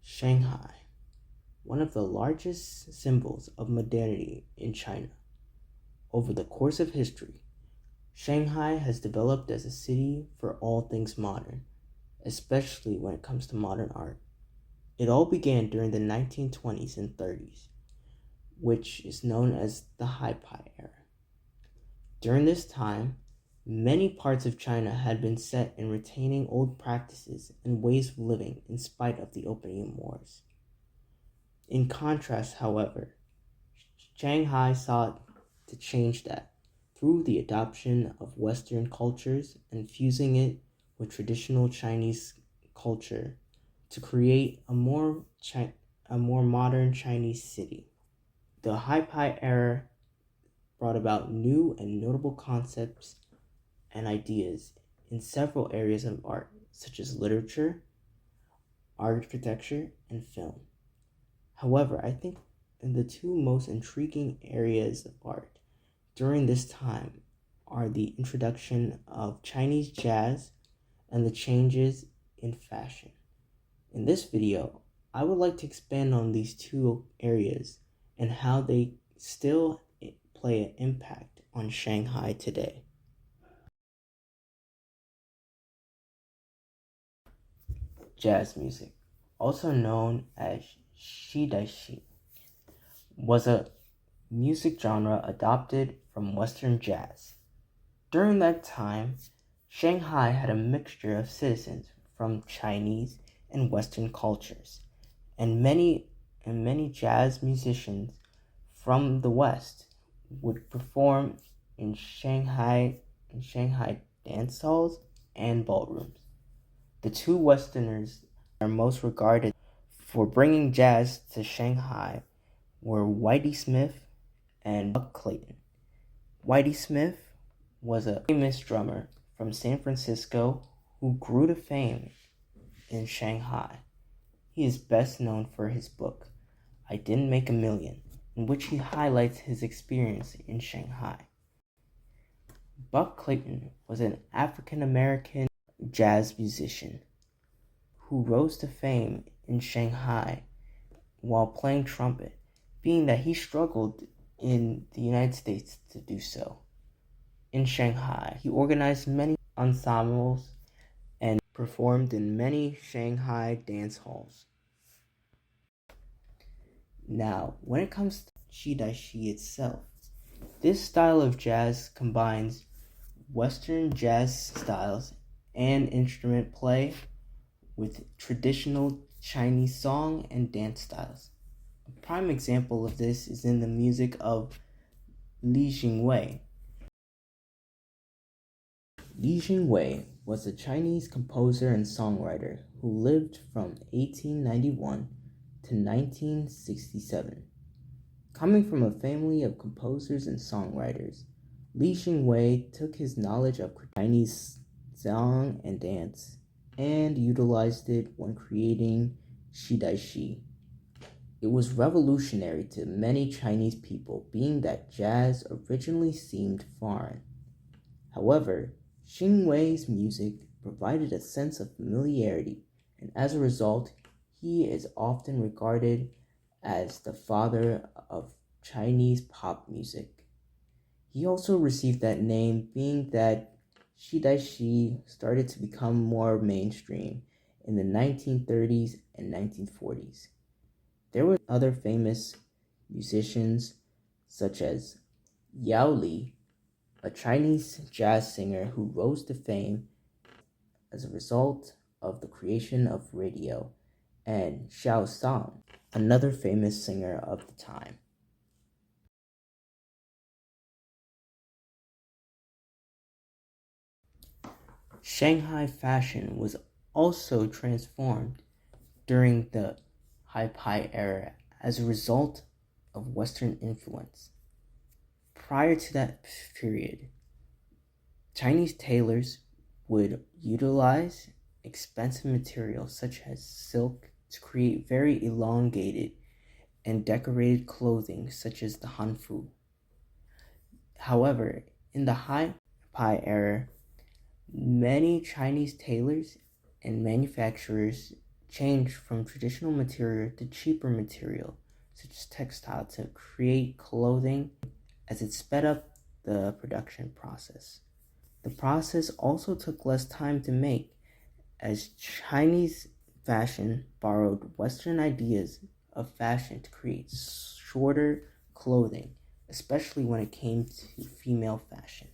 Shanghai, one of the largest symbols of modernity in China. Over the course of history, Shanghai has developed as a city for all things modern, especially when it comes to modern art. It all began during the 1920s and 30s, which is known as the Hi-Pi era. During this time, many parts of China had been set in retaining old practices and ways of living in spite of the Opium Wars. In contrast, however, Shanghai sought to change that through the adoption of Western cultures and fusing it with traditional Chinese culture to create a more modern Chinese city. The Hi-Pi era brought about new and notable concepts and ideas in several areas of art, such as literature, architecture, and film. However, I think the two most intriguing areas of art during this time are the introduction of Chinese jazz and the changes in fashion. In this video, I would like to expand on these two areas and how they still play an impact on Shanghai today. Jazz music, also known as Shidaishi, was a music genre adopted from Western jazz. During that time, Shanghai had a mixture of citizens from Chinese and Western cultures, and many jazz musicians from the West would perform in Shanghai dance halls and ballrooms. The two Westerners are most regarded for bringing jazz to Shanghai were Whitey Smith and Buck Clayton. Whitey Smith was a famous drummer from San Francisco who grew to fame in Shanghai. He is best known for his book, I Didn't Make a Million, in which he highlights his experience in Shanghai. Buck Clayton was an African-American jazz musician who rose to fame in Shanghai while playing trumpet, being that he struggled in the United States to do so. In Shanghai, he organized many ensembles and performed in many Shanghai dance halls. Now, when it comes to Shidaishi itself, this style of jazz combines Western jazz styles and instrument play with traditional Chinese song and dance styles. A prime example of this is in the music of Li Jingwei. Li Jingwei was a Chinese composer and songwriter who lived from 1891 to 1967. Coming from a family of composers and songwriters, Li Jingwei took his knowledge of Chinese song and dance and utilized it when creating Shidaishi. It was revolutionary to many Chinese people, being that jazz originally seemed foreign. However, Jingwei's music provided a sense of familiarity, and as a result, he is often regarded as the father of Chinese pop music. He also received that name, being that Shidaishi started to become more mainstream in the 1930s and 1940s. There were other famous musicians such as Yao Li, a Chinese jazz singer who rose to fame as a result of the creation of radio, and Xiao Sang, another famous singer of the time. Shanghai fashion was also transformed during the Hi-Pi era as a result of Western influence. Prior to that period, Chinese tailors would utilize expensive materials such as silk to create very elongated and decorated clothing such as the hanfu. However, in the Hi-Pi era, many Chinese tailors and manufacturers changed from traditional material to cheaper material, such as textile, to create clothing as it sped up the production process. The process also took less time to make, as Chinese fashion borrowed Western ideas of fashion to create shorter clothing, especially when it came to female fashion.